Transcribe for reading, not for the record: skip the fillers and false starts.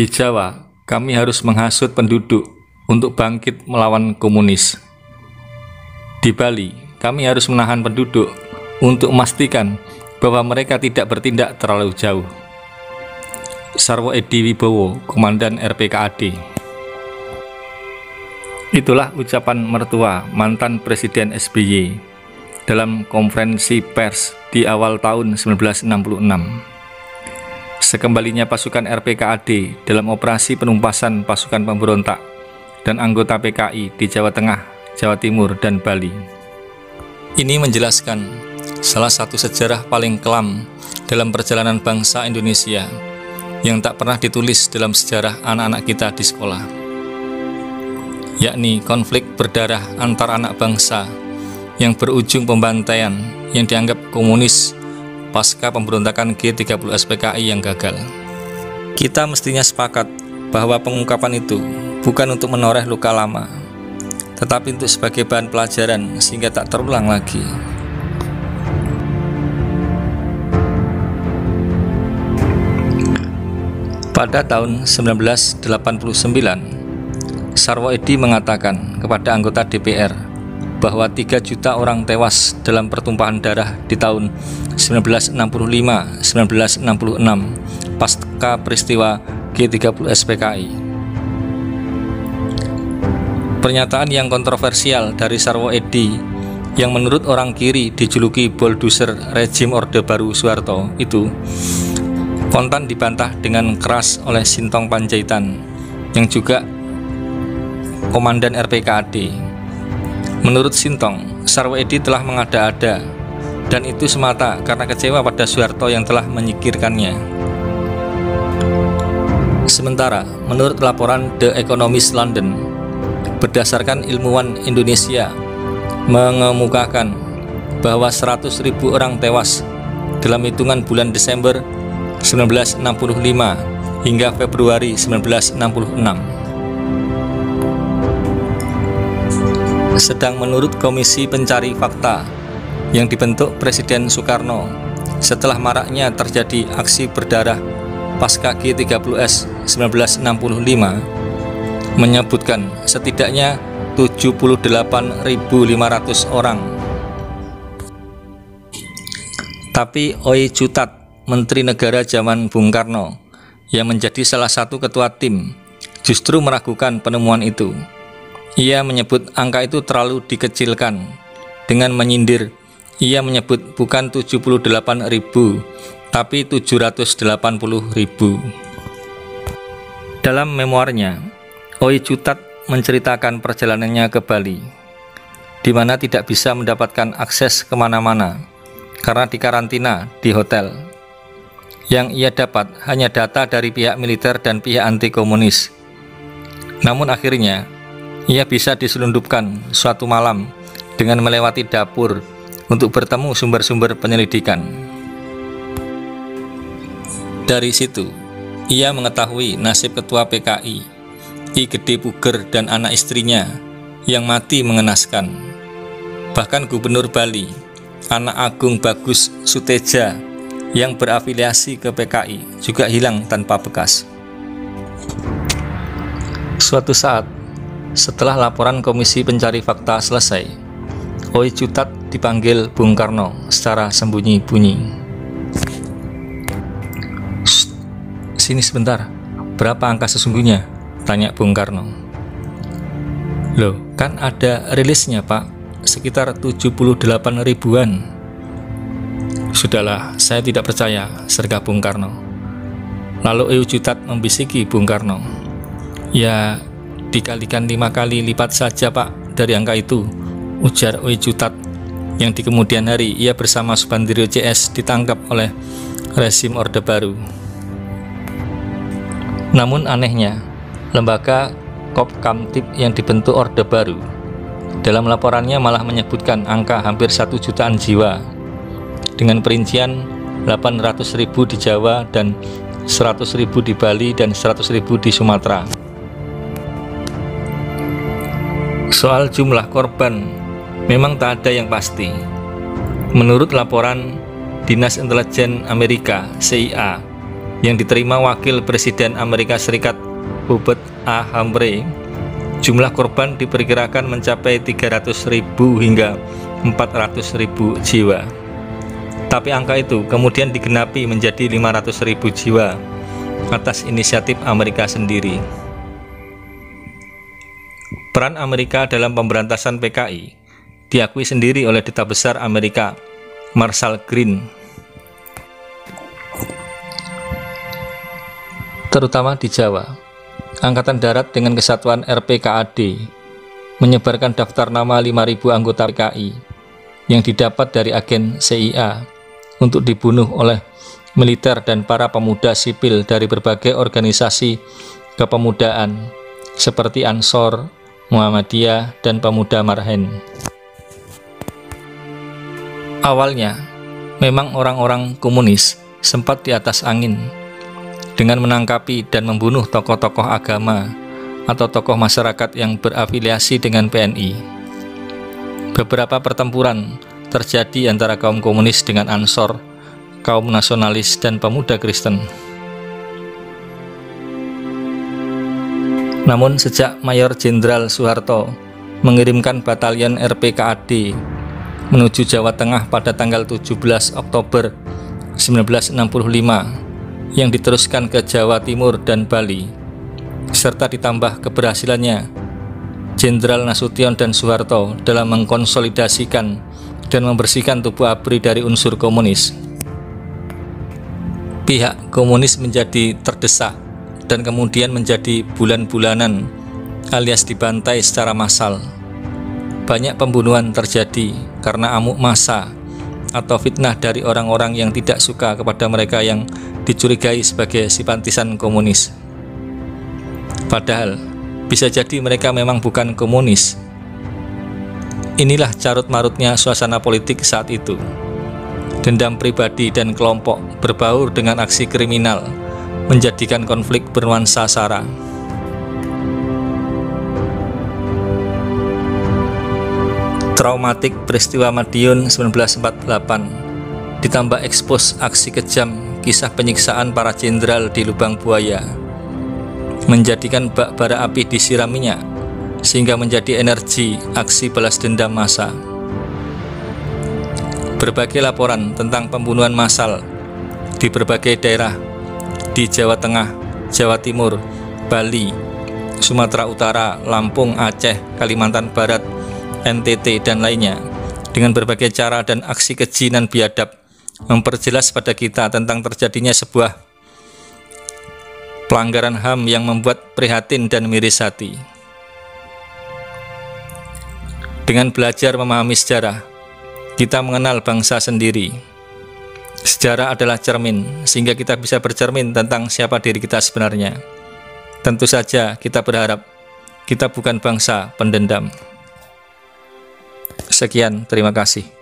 Di Jawa, kami harus menghasut penduduk untuk bangkit melawan komunis. Di Bali, kami harus menahan penduduk untuk memastikan bahwa mereka tidak bertindak terlalu jauh. Sarwo Edi Wibowo, Komandan RPKAD. Itulah ucapan mertua mantan Presiden SBY dalam konferensi pers di awal tahun 1966. Sekembalinya pasukan RPKAD dalam operasi penumpasan pasukan pemberontak dan anggota PKI di Jawa Tengah, Jawa Timur, dan Bali. Ini menjelaskan salah satu sejarah paling kelam dalam perjalanan bangsa Indonesia yang tak pernah ditulis dalam sejarah anak-anak kita di sekolah, yakni konflik berdarah antar anak bangsa yang berujung pembantaian yang dianggap komunis pasca pemberontakan G30S PKI yang gagal. Kita mestinya sepakat bahwa pengungkapan itu bukan untuk menoreh luka lama, tetapi untuk sebagai bahan pelajaran sehingga tak terulang lagi. Pada tahun 1989, Sarwo Edi mengatakan kepada anggota DPR bahwa 3 juta orang tewas dalam pertumpahan darah di tahun 1965-1966 pasca peristiwa G30S PKI. Pernyataan yang kontroversial dari Sarwo Edi yang menurut orang kiri dijuluki bulldozer rejim Orde Baru Soeharto itu kontan dibantah dengan keras oleh Sintong Panjaitan yang juga Komandan RPKAD. Menurut Sintong, Sarwo Edi telah mengada-ada dan itu semata karena kecewa pada Soeharto yang telah menyingkirkannya. Sementara menurut laporan The Economist London, berdasarkan ilmuwan Indonesia mengemukakan bahwa 100.000 orang tewas dalam hitungan bulan Desember 1965 hingga Februari 1966. Sedang menurut Komisi Pencari Fakta yang dibentuk Presiden Soekarno setelah maraknya terjadi aksi berdarah pasca G30S 1965 menyebutkan setidaknya 78.500 orang. Tapi Oi Cutat, Menteri Negara zaman Bung Karno yang menjadi salah satu ketua tim, justru meragukan penemuan itu. Ia menyebut angka itu terlalu dikecilkan. Dengan menyindir, ia menyebut bukan 78.000 tapi 780.000. Dalam memoarnya, Oi Cutat menceritakan perjalanannya ke Bali, di mana tidak bisa mendapatkan akses kemana-mana karena dikarantina di hotel. Yang ia dapat hanya data dari pihak militer dan pihak anti komunis. Namun akhirnya ia bisa diselundupkan suatu malam dengan melewati dapur untuk bertemu sumber-sumber penyelidikan. Dari situ, ia mengetahui nasib ketua PKI, I Gede Puger dan anak istrinya yang mati mengenaskan. Bahkan Gubernur Bali, Anak Agung Bagus Suteja yang berafiliasi ke PKI juga hilang tanpa bekas. Suatu saat, setelah laporan Komisi Pencari Fakta selesai, Oi Cutat dipanggil Bung Karno secara sembunyi-bunyi. "Sini sebentar, berapa angka sesungguhnya?" tanya Bung Karno. "Loh, kan ada rilisnya Pak, sekitar 78 ribuan. "Sudahlah, saya tidak percaya," sergah Bung Karno. Lalu Oi Cutat membisiki Bung Karno, "Ya, dikalikan 5 kali lipat saja Pak dari angka itu," ujar Oi Cutat, yang di kemudian hari ia bersama Subandrio CS ditangkap oleh rezim Orde Baru. Namun anehnya, lembaga Kopkamtib yang dibentuk Orde Baru dalam laporannya malah menyebutkan angka hampir 1 jutaan jiwa dengan perincian 800.000 di Jawa dan 100.000 di Bali dan 100.000 di Sumatera. Soal jumlah korban memang tak ada yang pasti. Menurut laporan Dinas Intelijen Amerika CIA yang diterima Wakil Presiden Amerika Serikat Hubert A. Humphrey, jumlah korban diperkirakan mencapai 300.000 hingga 400.000 jiwa. Tapi angka itu kemudian digenapi menjadi 500.000 jiwa atas inisiatif Amerika sendiri. Peran Amerika dalam pemberantasan PKI diakui sendiri oleh Duta Besar Amerika Marshall Green, terutama di Jawa. Angkatan Darat dengan kesatuan RPKAD menyebarkan daftar nama 5.000 anggota PKI yang didapat dari agen CIA untuk dibunuh oleh militer dan para pemuda sipil dari berbagai organisasi kepemudaan seperti Ansor, Muhammadiyah, dan Pemuda Marhen. Awalnya, memang orang-orang komunis sempat di atas angin dengan menangkapi dan membunuh tokoh-tokoh agama atau tokoh masyarakat yang berafiliasi dengan PNI. Beberapa pertempuran terjadi antara kaum komunis dengan Ansor, kaum nasionalis, dan pemuda Kristen. Namun sejak Mayor Jenderal Soeharto mengirimkan batalion RPKAD menuju Jawa Tengah pada tanggal 17 Oktober 1965 yang diteruskan ke Jawa Timur dan Bali, serta ditambah keberhasilannya Jenderal Nasution dan Soeharto dalam mengkonsolidasikan dan membersihkan tubuh ABRI dari unsur komunis, pihak komunis menjadi terdesak dan kemudian menjadi bulan-bulanan alias dibantai secara massal. Banyak pembunuhan terjadi karena amuk massa atau fitnah dari orang-orang yang tidak suka kepada mereka yang dicurigai sebagai simpatisan komunis. Padahal bisa jadi mereka memang bukan komunis. Inilah carut-marutnya suasana politik saat itu. Dendam pribadi dan kelompok berbaur dengan aksi kriminal menjadikan konflik bernuansa sara. Traumatik peristiwa Madiun 1948 ditambah ekspos aksi kejam kisah penyiksaan para jenderal di Lubang Buaya menjadikan bak bara api disiram minyak sehingga menjadi energi aksi balas dendam massa. Berbagai laporan tentang pembunuhan massal di berbagai daerah di Jawa Tengah, Jawa Timur, Bali, Sumatera Utara, Lampung, Aceh, Kalimantan Barat, NTT, dan lainnya dengan berbagai cara dan aksi keji dan biadab memperjelas pada kita tentang terjadinya sebuah pelanggaran HAM yang membuat prihatin dan miris hati. Dengan belajar memahami sejarah, kita mengenal bangsa sendiri. Sejarah adalah cermin, sehingga kita bisa bercermin tentang siapa diri kita sebenarnya. Tentu saja kita berharap kita bukan bangsa pendendam. Sekian, terima kasih.